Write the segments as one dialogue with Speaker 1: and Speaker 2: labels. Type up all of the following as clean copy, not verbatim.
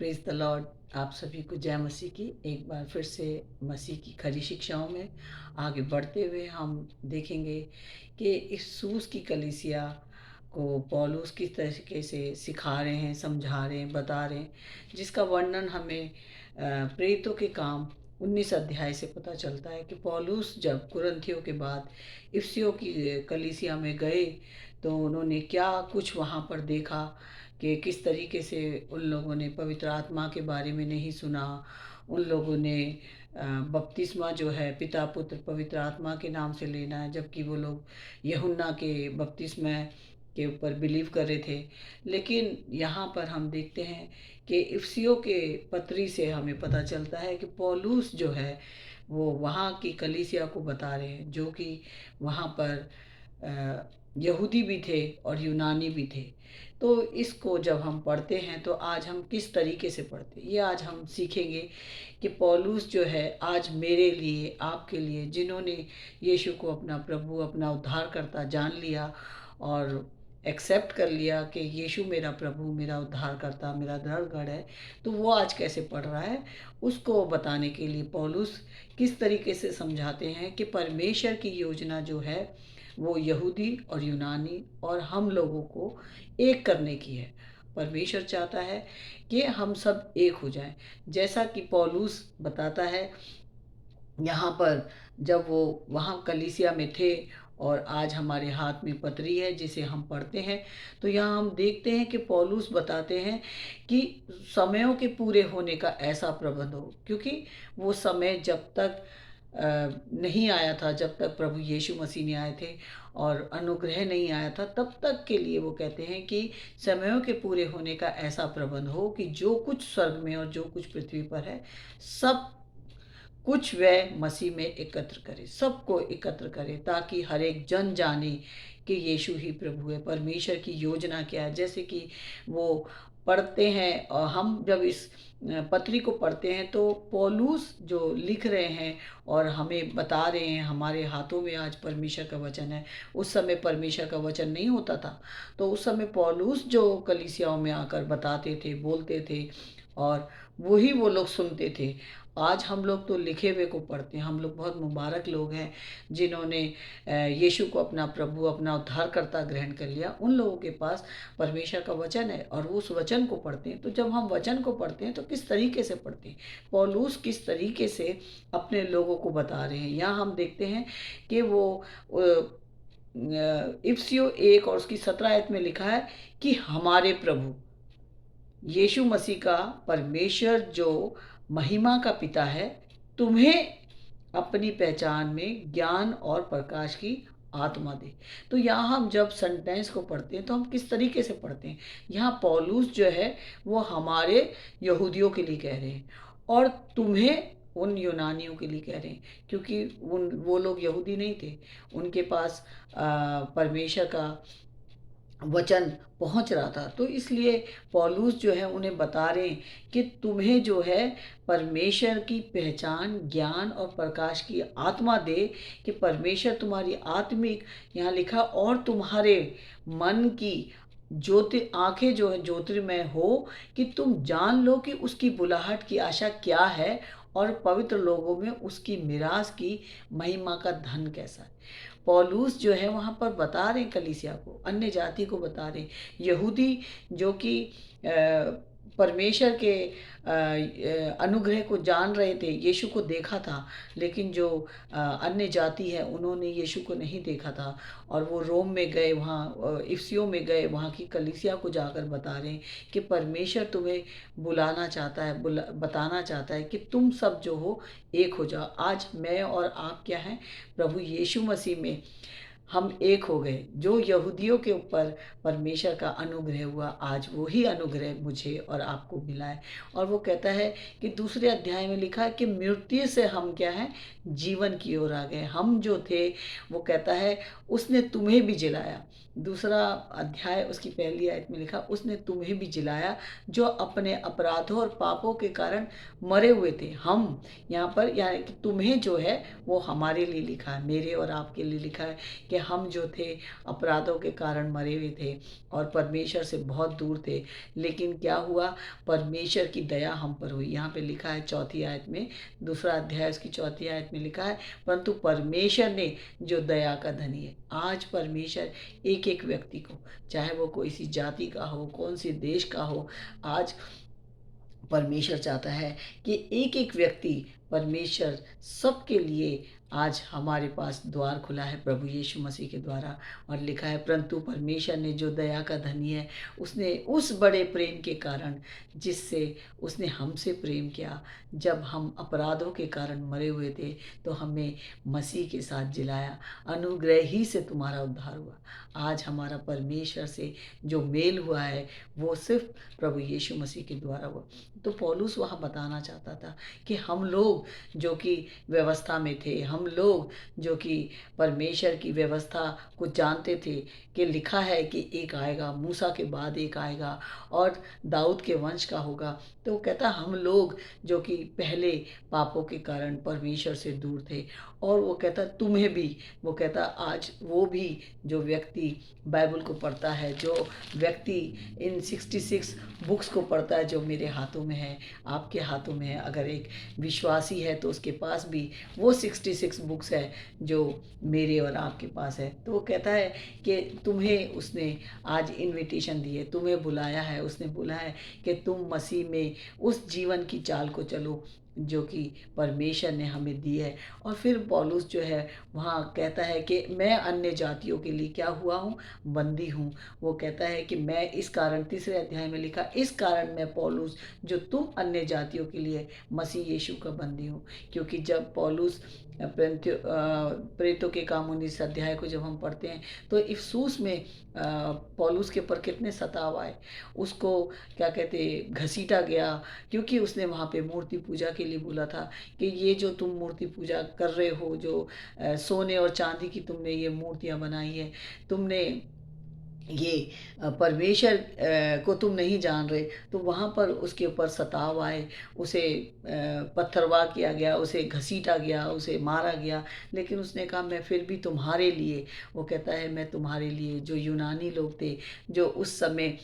Speaker 1: Praise the Lord. आप सभी को जय मसीह की। एक बार फिर से मसीह की खरी शिक्षाओं में आगे बढ़ते हुए हम देखेंगे कि इस सूस की कलीसिया को पौलुस किस तरीके से सिखा रहे हैं, समझा रहे हैं, बता रहे हैं, जिसका वर्णन हमें प्रेरितों के काम 19 अध्याय से पता चलता है कि पौलुस जब कुरिन्थियों के बाद इफिसियों की कलीसिया में गए तो उन्होंने क्या कुछ वहाँ पर देखा कि किस तरीके से उन लोगों ने पवित्र आत्मा के बारे में नहीं सुना। उन लोगों ने बपतिस्मा जो है पिता पुत्र पवित्र आत्मा के नाम से लेना है, जबकि वो लोग यूहन्ना के बपतिस्मा के ऊपर बिलीव कर रहे थे। लेकिन यहाँ पर हम देखते हैं कि इफिसियों के पत्री से हमें पता चलता है कि पौलुस जो है वो वहाँ की कलीसिया को बता रहे हैं, जो कि वहाँ पर यहूदी भी थे और यूनानी भी थे। तो इसको जब हम पढ़ते हैं तो आज हम किस तरीके से पढ़ते हैं ये आज हम सीखेंगे कि पौलुस जो है आज मेरे लिए, आपके लिए, जिन्होंने यीशु को अपना प्रभु, अपना उद्धारकर्ता जान लिया और एक्सेप्ट कर लिया कि यीशु मेरा प्रभु, मेरा उद्धारकर्ता, मेरा दृढ़गढ़ है, तो वो आज कैसे पढ़ रहा है उसको बताने के लिए पौलुस किस तरीके से समझाते हैं कि परमेश्वर की योजना जो है वो यहूदी और यूनानी और हम लोगों को एक करने की है। परमेश्वर चाहता है कि हम सब एक हो जाएं। जैसा कि पौलुस बताता है यहाँ पर, जब वो वहाँ कलीसिया में थे और आज हमारे हाथ में पत्री है जिसे हम पढ़ते हैं, तो यहाँ हम देखते हैं कि पौलुस बताते हैं कि समयों के पूरे होने का ऐसा प्रबंध हो, क्योंकि वो समय जब तक नहीं आया था, जब तक प्रभु यीशु मसीह नहीं आए थे और अनुग्रह नहीं आया था, तब तक के लिए वो कहते हैं कि समयों के पूरे होने का ऐसा प्रबंध हो कि जो कुछ स्वर्ग में और जो कुछ पृथ्वी पर है, सब कुछ वह मसीह में एकत्र करे, सबको एकत्र करे, ताकि हर एक जन जाने कि यीशु ही प्रभु है। परमेश्वर की योजना क्या है, जैसे कि वो पढ़ते हैं और हम जब इस पत्री को पढ़ते हैं तो पौलुस जो लिख रहे हैं और हमें बता रहे हैं, हमारे हाथों में आज परमेश्वर का वचन है। उस समय परमेश्वर का वचन नहीं होता था, तो उस समय पौलुस जो कलीसियाओं में आकर बताते थे, बोलते थे और वही वो लोग सुनते थे। आज हम लोग तो लिखे हुए को पढ़ते हैं। हम लोग बहुत मुबारक लोग हैं जिन्होंने यीशु को अपना प्रभु, अपना उद्धारकर्ता ग्रहण कर लिया। उन लोगों के पास परमेश्वर का वचन है और उस वचन को पढ़ते हैं। तो जब हम वचन को पढ़ते हैं तो किस तरीके से पढ़ते हैं, पौलुस किस तरीके से अपने लोगों को बता रहे हैं, यहाँ हम देखते हैं कि वो इफिसियों 1 और उसकी 17 आयत में लिखा है कि हमारे प्रभु यीशु मसीह का परमेश्वर जो महिमा का पिता है, तुम्हें अपनी पहचान में ज्ञान और प्रकाश की आत्मा दे। तो यहाँ हम जब सेंटेंस को पढ़ते हैं तो हम किस तरीके से पढ़ते हैं, यहाँ पौलुस जो है वो हमारे यहूदियों के लिए कह रहे हैं और तुम्हें उन यूनानियों के लिए कह रहे हैं, क्योंकि वो लोग यहूदी नहीं थे। उनके पास परमेश्वर का वचन पहुंच रहा था, तो इसलिए पौलुस जो है उन्हें बता रहे हैं कि तुम्हें जो है परमेश्वर की पहचान, ज्ञान और प्रकाश की आत्मा दे, कि परमेश्वर तुम्हारी आत्मिक, यहाँ लिखा, और तुम्हारे मन की ज्योति आंखें जो है ज्योतिर्मय हो, कि तुम जान लो कि उसकी बुलाहट की आशा क्या है और पवित्र लोगों में उसकी मिरास की महिमा का धन कैसा है। पौलुस जो है वहाँ पर बता रहे हैं कलीसिया को, अन्य जाति को बता रहे हैं। यहूदी जो कि परमेश्वर के अनुग्रह को जान रहे थे, यीशु को देखा था, लेकिन जो अन्य जाति है उन्होंने यीशु को नहीं देखा था और वो रोम में गए, वहाँ इफिसियों में गए, वहाँ की कलीसिया को जाकर बता रहे हैं कि परमेश्वर तुम्हें बुलाना चाहता है, बताना चाहता है कि तुम सब जो हो एक हो जाओ। आज मैं और आप क्या हैं, प्रभु यीशु मसीह में हम एक हो गए। जो यहूदियों के ऊपर परमेश्वर का अनुग्रह हुआ, आज वही अनुग्रह मुझे और आपको मिला है। और वो कहता है कि दूसरे अध्याय में लिखा है कि मृत्यु से हम क्या हैं, जीवन की ओर आ गए। हम जो थे, वो कहता है उसने तुम्हें भी जिलाया। दूसरा अध्याय उसकी पहली आयत में लिखा, उसने तुम्हें भी जिलाया जो अपने अपराधों और पापों के कारण मरे हुए थे। हम यहाँ पर यानी कि तुम्हें जो है वो हमारे लिए लिखा है, मेरे और आपके लिए लिखा है कि हम जो थे अपराधों के कारण मरे हुए थे और परमेश्वर से बहुत दूर थे, लेकिन क्या हुआ, परमेश्वर की दया हम पर हुई। यहाँ पे लिखा है चौथी आयत में, दूसरा अध्याय उसकी चौथी आयत में लिखा है, परंतु परमेश्वर ने जो दया का धनी है। आज परमेश्वर एक एक व्यक्ति को, चाहे वो कोई सी जाति का हो, कौन सी देश का हो, आज परमेश्वर चाहता है कि एक एक व्यक्ति, परमेश्वर सबके लिए आज हमारे पास द्वार खुला है प्रभु यीशु मसीह के द्वारा। और लिखा है, परंतु परमेश्वर ने जो दया का धनी है, उसने उस बड़े प्रेम के कारण जिससे उसने हमसे प्रेम किया, जब हम अपराधों के कारण मरे हुए थे तो हमें मसीह के साथ जिलाया। अनुग्रह ही से तुम्हारा उद्धार हुआ। आज हमारा परमेश्वर से जो मेल हुआ है वो सिर्फ प्रभु यीशु मसीह के द्वारा हुआ। तो पौलुस वहाँ बताना चाहता था कि हम लोग जो कि व्यवस्था में थे, हम लोग जो कि परमेश्वर की व्यवस्था को जानते थे कि लिखा है कि एक आएगा, मूसा के बाद एक आएगा और दाऊद के वंश का होगा। तो वो कहता हम लोग जो कि पहले पापों के कारण परमेश्वर से दूर थे, और वो कहता तुम्हें भी, वो कहता आज वो भी जो व्यक्ति बाइबल को पढ़ता है, जो व्यक्ति इन 66 बुक्स को पढ़ता है जो मेरे हाथों में है, आपके हाथों में है, अगर एक विश्वासी है तो उसके पास भी वो 66 बुक्स है जो मेरे और आपके पास है। तो वो कहता है कि तुम्हें उसने आज इनविटेशन दी है, तुम्हें बुलाया है, उसने बोला है कि तुम मसीह में उस जीवन की चाल को चलो जो कि परमेश्वर ने हमें दी है। और फिर पौलुस जो है वहाँ कहता है कि मैं अन्य जातियों के लिए क्या हुआ हूँ, बंदी हूँ। वो कहता है कि मैं इस कारण, तीसरे अध्याय में लिखा, इस कारण मैं पौलुस जो तुम अन्य जातियों के लिए मसीह यीशु का बंदी हूँ। क्योंकि जब पौलुस प्रेरितों के काम 19 अध्याय को जब हम पढ़ते हैं तो इफसूस में पौलुस के ऊपर कितने सताव आए, उसको क्या कहते घसीटा गया, क्योंकि उसने वहाँ पे मूर्ति पूजा के लिए बोला था कि ये जो तुम मूर्ति पूजा कर रहे हो, जो सोने और चांदी की तुमने ये मूर्तियाँ बनाई है, तुमने ये परमेश्वर को तुम नहीं जान रहे। तो वहाँ पर उसके ऊपर सताव आए, उसे पत्थरवाह किया गया, उसे घसीटा गया, उसे मारा गया। लेकिन उसने कहा मैं फिर भी तुम्हारे लिए, वो कहता है मैं तुम्हारे लिए, जो यूनानी लोग थे जो उस समय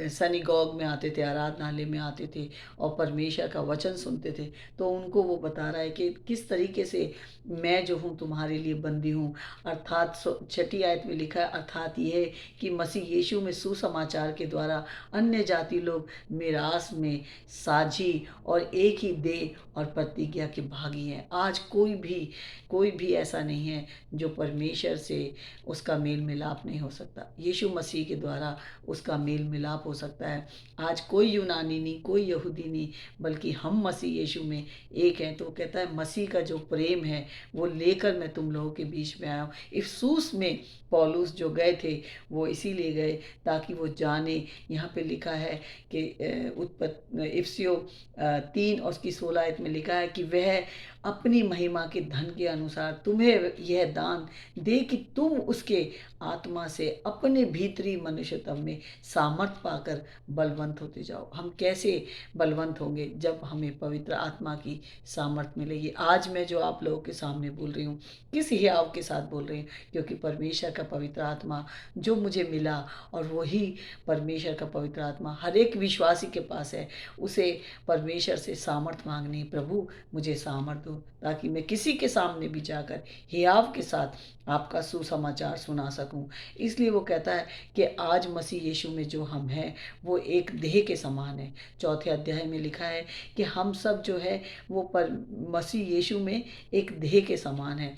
Speaker 1: सनीगोग में आते थे, आराधनालय में आते थे और परमेश्वर का वचन सुनते थे, तो उनको वो बता रहा है कि किस तरीके से मैं जो हूँ तुम्हारे लिए बंदी हूँ। अर्थात छठी आयत में लिखा है, अर्थात यह कि मसीह यीशु में सुसमाचार के द्वारा अन्य जाति लोग मिरास में साझी और एक ही देह और प्रतिज्ञा के भागी हैं। आज कोई भी ऐसा नहीं है जो परमेश्वर से उसका मेल मिलाप नहीं हो सकता। यीशु मसीह के द्वारा उसका मेल मिलाप हो सकता है। आज कोई यूनानी नहीं, कोई यहूदी नहीं, बल्कि हम मसीह यीशु में एक हैं। तो कहता है मसीह का जो प्रेम है वो लेकर मैं तुम लोगों के बीच में आया हूँ। इफसूस में पौलुस जो गए थे वो इसीलिए गए ताकि वो जाने, यहाँ पे लिखा है कि इफसियो 3 और उसकी 16 में लिखा है कि वह अपनी महिमा के धन के अनुसार तुम्हें यह दान दे कि तुम उसके आत्मा से अपने भीतरी मनुष्यत्व में सामर्थ पाकर बलवंत होते जाओ। हम कैसे बलवंत होंगे? जब हमें पवित्र आत्मा की सामर्थ मिलेगी। आज मैं जो आप लोगों के सामने बोल रही हूँ, किस हियाव के साथ बोल रही हूँ, क्योंकि परमेश्वर का पवित्र आत्मा जो मुझे मिला, और वही परमेश्वर का पवित्र आत्मा हर एक विश्वासी के पास है। उसे परमेश्वर से सामर्थ मांगनी, प्रभु मुझे सामर्थ दो ताकि मैं किसी के सामने भी जाकर हियाव के साथ आपका सुसमाचार सुना सकूं। इसलिए वो कहता है कि आज मसीह यीशु में जो हम हैं वो एक देह के समान है। चौथे अध्याय में लिखा है कि हम सब जो है वो पर मसीह यीशु में एक देह के समान है।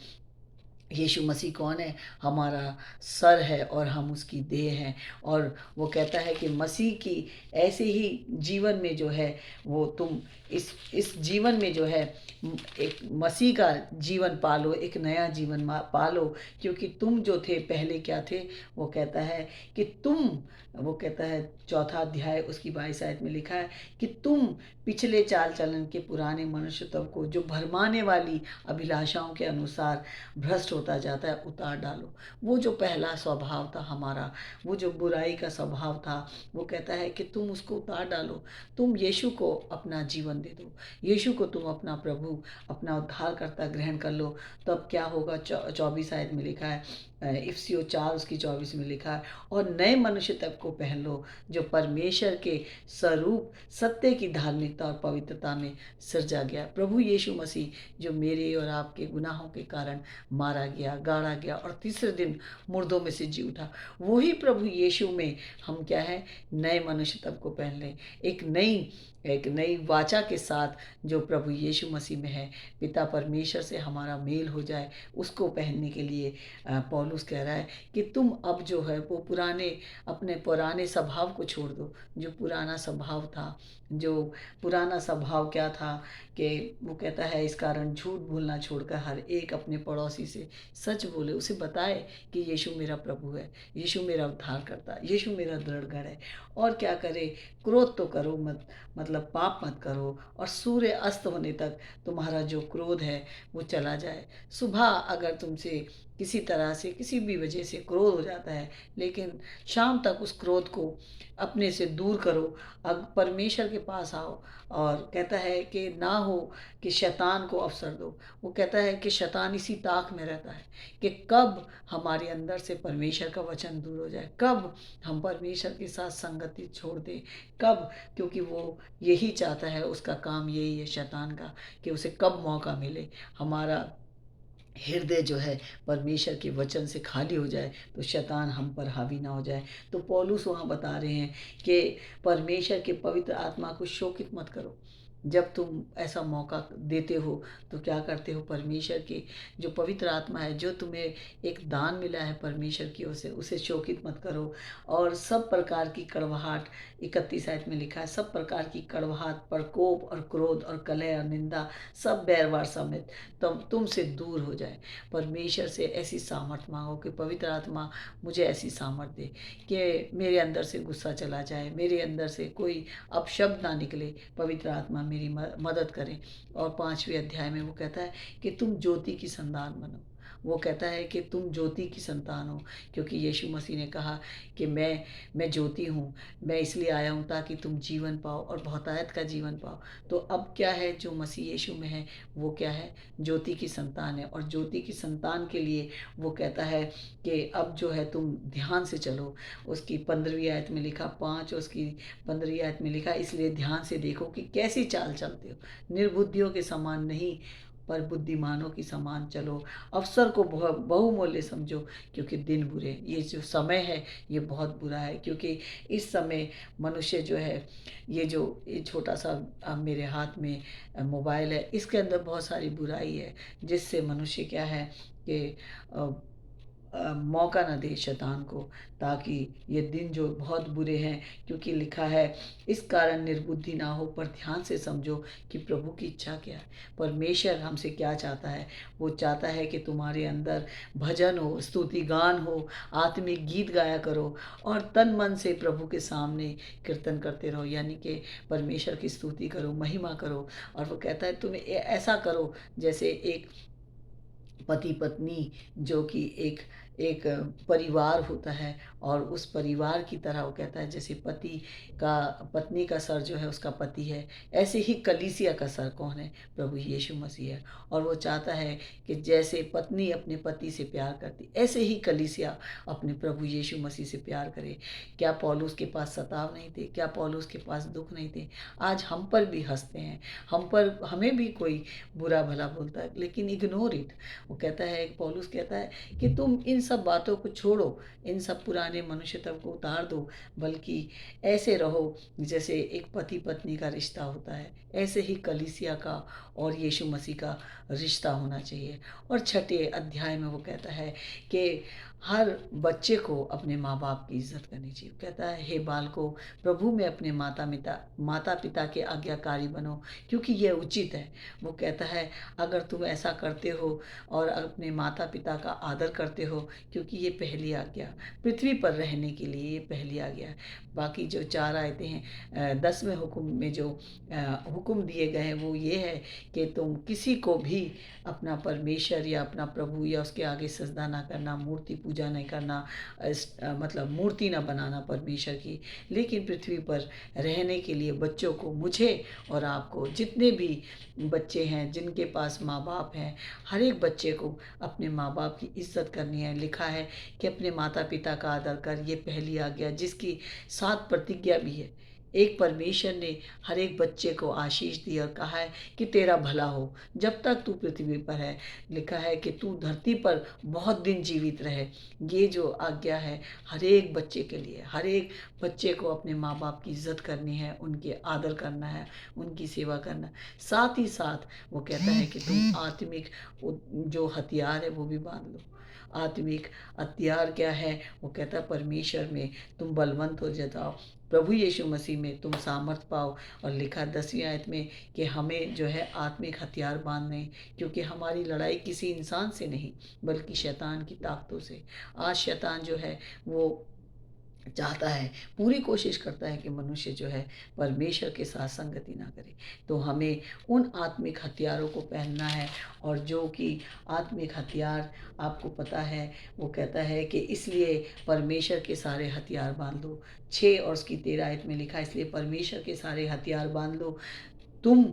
Speaker 1: यीशु मसीह कौन है? हमारा सर है और हम उसकी देह हैं। और वो कहता है कि मसीह की ऐसे ही जीवन में जो है वो तुम इस जीवन में जो है एक मसीह का जीवन पालो, एक नया जीवन पालो। क्योंकि तुम जो थे पहले क्या थे? वो कहता है कि वो कहता है चौथा अध्याय उसकी 22 आयत में लिखा है कि तुम पिछले चाल चलन के पुराने मनुष्यत्व को जो भरमाने वाली अभिलाषाओं के अनुसार भ्रष्ट होता जाता है, उतार डालो। वो जो पहला स्वभाव था हमारा, वो जो बुराई का स्वभाव था, वो कहता है कि तुम उसको उतार डालो। तुम यीशु को अपना जीवन दे दो, यीशु को तुम अपना प्रभु, अपना उद्धारकर्ता ग्रहण कर लो। तब क्या होगा? 24 आयत में लिखा है, इफिसियों 4 उसकी 24 में लिखा है, और नए मनुष्य तब को पहन लो जो परमेश्वर के स्वरूप सत्य की धार्मिकता और पवित्रता में सृजा गया। प्रभु यीशु मसीह जो मेरे और आपके गुनाहों के कारण मारा गया, गाड़ा गया और तीसरे दिन मुर्दों में से जी उठा, वही प्रभु यीशु में हम क्या है? नए मनुष्य तब को पहन लें, एक नई वाचा के साथ जो प्रभु यीशु मसीह में है, पिता परमेश्वर से हमारा मेल हो जाए, उसको पहनने के लिए पौलुस कह रहा है कि तुम अब जो है वो अपने पुराने स्वभाव को छोड़ दो। जो पुराना स्वभाव था, जो पुराना स्वभाव क्या था कि वो कहता है, इस कारण झूठ बोलना छोड़कर हर एक अपने पड़ोसी से सच बोले, उसे बताए कि यीशु मेरा प्रभु है, यीशु मेरा उद्धार करता है, यीशु मेरा दृढ़ गढ़ है। और क्या करे? क्रोध तो करो मत, मतलब पाप मत करो, और सूर्य अस्त होने तक तुम्हारा जो क्रोध है वो चला जाए। सुबह अगर तुमसे किसी तरह से किसी भी वजह से क्रोध हो जाता है, लेकिन शाम तक उस क्रोध को अपने से दूर करो, अब परमेश्वर के पास आओ। और कहता है कि ना हो कि शैतान को अवसर दो। वो कहता है कि शैतान इसी ताक में रहता है कि कब हमारे अंदर से परमेश्वर का वचन दूर हो जाए, कब हम परमेश्वर के साथ संगति छोड़ दें, कब? क्योंकि वो यही चाहता है, उसका काम यही है शैतान का, कि उसे कब मौका मिले हमारा हृदय जो है परमेश्वर के वचन से खाली हो जाए, तो शैतान हम पर हावी ना हो जाए। तो पौलुस वहाँ बता रहे हैं कि परमेश्वर के पवित्र आत्मा को शोकित मत करो। जब तुम ऐसा मौका देते हो तो क्या करते हो? परमेश्वर की जो पवित्र आत्मा है, जो तुम्हें एक दान मिला है परमेश्वर की ओर से, उसे शोकित मत करो। और सब प्रकार की कड़वाहट, 31 आयत में लिखा है, सब प्रकार की कड़वाहट, प्रकोप और क्रोध और कलह और निंदा, सब बैरवार समेत तुमसे दूर हो जाए। परमेश्वर से ऐसी सामर्थ मांगो कि पवित्र आत्मा मुझे ऐसी सामर्थ दे कि मेरे अंदर से गुस्सा चला जाए, मेरे अंदर से कोई अपशब्द ना निकले, पवित्र आत्मा मेरी मदद करे। और 5वें अध्याय में वो कहता है कि तुम ज्योति की संतान बनो। वो कहता है कि तुम ज्योति की संतान हो, क्योंकि यीशु मसीह ने कहा कि मैं ज्योति हूँ, मैं इसलिए आया हूँ ताकि तुम जीवन पाओ और बहुतायत का जीवन पाओ। तो अब क्या है? जो मसीह यीशु में है वो क्या है? ज्योति की संतान है। और ज्योति की संतान के लिए वो कहता है कि अब जो है तुम ध्यान से चलो। उसकी 15वीं आयत में लिखा, 5 उसकी 15वीं आयत में लिखा, इसलिए ध्यान से देखो कि कैसी चाल चलते हो, निर्बुद्धियों के समान नहीं पर बुद्धिमानों की समान चलो। अवसर को बहुमूल्य समझो, क्योंकि दिन बुरे, ये जो समय है ये बहुत बुरा है। क्योंकि इस समय मनुष्य जो है, ये छोटा सा मेरे हाथ में मोबाइल है, इसके अंदर बहुत सारी बुराई है, जिससे मनुष्य क्या है कि मौका ना दे शैतान को, ताकि ये दिन जो बहुत बुरे हैं। क्योंकि लिखा है, इस कारण निर्बुद्धि ना हो पर ध्यान से समझो कि प्रभु की इच्छा क्या है। परमेश्वर हमसे क्या चाहता है? वो चाहता है कि तुम्हारे अंदर भजन हो, स्तुति गान हो, आत्मिक गीत गाया करो, और तन मन से प्रभु के सामने कीर्तन करते रहो, यानी कि परमेश्वर की स्तुति करो, महिमा करो। और वो कहता है तुम्हें ऐसा करो जैसे एक पति पत्नी, जो कि एक एक परिवार होता है, और उस परिवार की तरह वो कहता है, जैसे पत्नी का सर जो है उसका पति है, ऐसे ही कलीसिया का सर कौन है? प्रभु यीशु मसीह है। और वो चाहता है कि जैसे पत्नी अपने पति से प्यार करती, ऐसे ही कलीसिया अपने प्रभु यीशु मसीह से प्यार करे। क्या पौलुस के पास सताव नहीं थे? क्या पौलुस के पास दुख नहीं थे? आज हम पर भी हंसते हैं, हमें भी कोई बुरा भला बोलता है, लेकिन इग्नोर इट। वो कहता है, पौलुस कहता है कि तुम इन सब बातों को छोड़ो, इन सब पुराने मनुष्यत्व को उतार दो, बल्कि ऐसे रहो जैसे एक पति पत्नी का रिश्ता होता है, ऐसे ही कलीसिया का और यीशु मसीह का रिश्ता होना चाहिए। और 6ठे अध्याय में वो कहता है कि हर बच्चे को अपने माँ-बाप की इज़्ज़त करनी चाहिए। कहता है, हे बालकों, प्रभु में अपने माता-पिता के आज्ञाकारी बनो, क्योंकि यह उचित है। वो कहता है, अगर तुम ऐसा करते हो और अपने माता-पिता का आदर करते हो, क्योंकि ये पहली आज्ञा, पृथ्वी पर रहने के लिए ये पहली आज्ञा है। बाकी जो 4 आयतें हैं, 10वें हुक्म में जो हुक्म दिए गए हैं, वो ये है कि तुम किसी को भी अपना परमेश्वर या अपना प्रभु या उसके आगे सजदा ना करना, मूर्ति पूजा नहीं करना, मतलब मूर्ति ना बनाना परमेश्वर की। लेकिन पृथ्वी पर रहने के लिए बच्चों को, मुझे और आपको, जितने भी बच्चे हैं जिनके पास माँ बाप हैं, हर एक बच्चे को अपने माँ बाप की इज्जत करनी है। लिखा है कि अपने माता पिता का आदर कर, ये पहली आज्ञा, जिसकी 7 प्रतिज्ञा भी है। एक परमेश्वर ने हर एक बच्चे को आशीष दी और कहा है कि तेरा भला हो जब तक तू पृथ्वी पर है। लिखा है कि तू धरती पर बहुत दिन जीवित रहे। ये जो आज्ञा है हर एक बच्चे के लिए, हर एक बच्चे को अपने माँ बाप की इज्जत करनी है, उनके आदर करना है, उनकी सेवा करना है। साथ ही साथ वो कहता है कि तुम आत्मिक जो हथियार है वो भी बांध लो। आत्मिक हथियार क्या है? वो कहता है परमेश्वर में तुम बलवंत हो जाओ, प्रभु यीशु मसीह में तुम सामर्थ पाओ। और लिखा 10वीं आयत में कि हमें जो है आत्मिक हथियार बांधने, क्योंकि हमारी लड़ाई किसी इंसान से नहीं बल्कि शैतान की ताकतों से। आज शैतान जो है वो चाहता है, पूरी कोशिश करता है कि मनुष्य जो है परमेश्वर के साथ संगति ना करे। तो हमें उन आत्मिक हथियारों को पहनना है, और जो कि आत्मिक हथियार आपको पता है, वो कहता है कि इसलिए परमेश्वर के सारे हथियार बांध लो। 6 और उसकी 13 आयत में लिखा है, इसलिए परमेश्वर के सारे हथियार बांध लो, तुम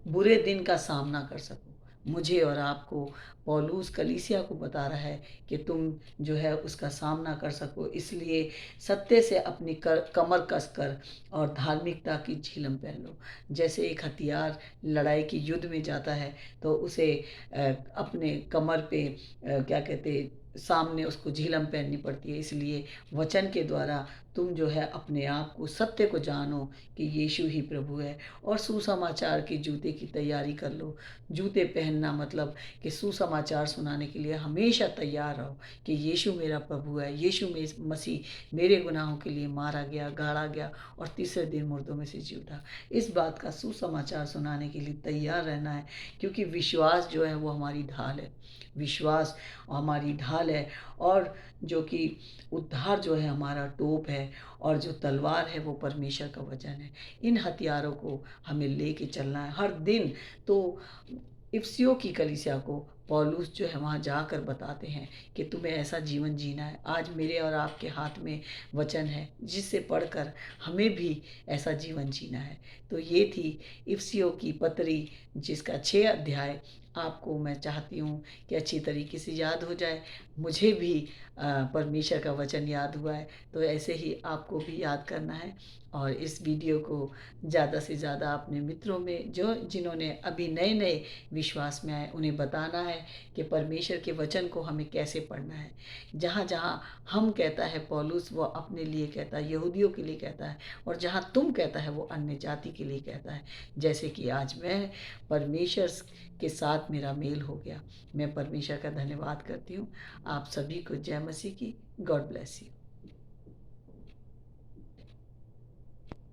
Speaker 1: बुरे दिन का सामना कर सको। मुझे और आपको पौलुस कलीसिया को बता रहा है कि तुम जो है उसका सामना कर सको। इसलिए सत्य से अपनी कमर कसकर और धार्मिकता की झिलम पहन लो। जैसे एक हथियार लड़ाई की युद्ध में जाता है तो उसे अपने कमर पे क्या कहते, सामने उसको झिलम पहननी पड़ती है। इसलिए वचन के द्वारा तुम जो है अपने आप को, सत्य को जानो कि यीशु ही प्रभु है, और सुसमाचार के जूते की तैयारी कर लो। जूते पहनना मतलब कि सुसमाचार सुनाने के लिए हमेशा तैयार रहो कि यीशु मेरा प्रभु है, यीशु मसीह मेरे गुनाहों के लिए मारा गया, गाड़ा गया और तीसरे दिन मुर्दों में से जी उठा। इस बात का सुसमाचार सुनाने के लिए तैयार रहना है, क्योंकि विश्वास जो है वो हमारी ढाल है। विश्वास हमारी ढाल है, और जो कि उद्धार जो है हमारा टोप है, और जो तलवार है वो परमेश्वर का वचन है। इन हथियारों को हमें लेके चलना है हर दिन। तो इफिसियों की कलीसिया को पौलुस जो है वहाँ जाकर बताते हैं कि तुम्हें ऐसा जीवन जीना है। आज मेरे और आपके हाथ में वचन है, जिससे पढ़कर हमें भी ऐसा जीवन जीना है। तो ये थी इफिसियों की पत्री, जिसका 6 अध्याय आपको मैं चाहती हूँ कि अच्छी तरीके से याद हो जाए। मुझे भी परमेश्वर का वचन याद हुआ है, तो ऐसे ही आपको भी याद करना है। और इस वीडियो को ज़्यादा से ज़्यादा अपने मित्रों में, जो जिन्होंने अभी नए नए विश्वास में आए, उन्हें बताना है कि परमेश्वर के वचन को हमें कैसे पढ़ना है। जहाँ जहाँ हम कहता है पौलुस, वो अपने लिए कहता है, यहूदियों के लिए कहता है, और जहाँ तुम कहता है वो अन्य जाति के लिए कहता है। जैसे कि आज मैं परमेश्वर के साथ मेरा मेल हो गया। मैं परमेश्वर का धन्यवाद करती हूँ। आप सभी को जय मसीह की। God bless you.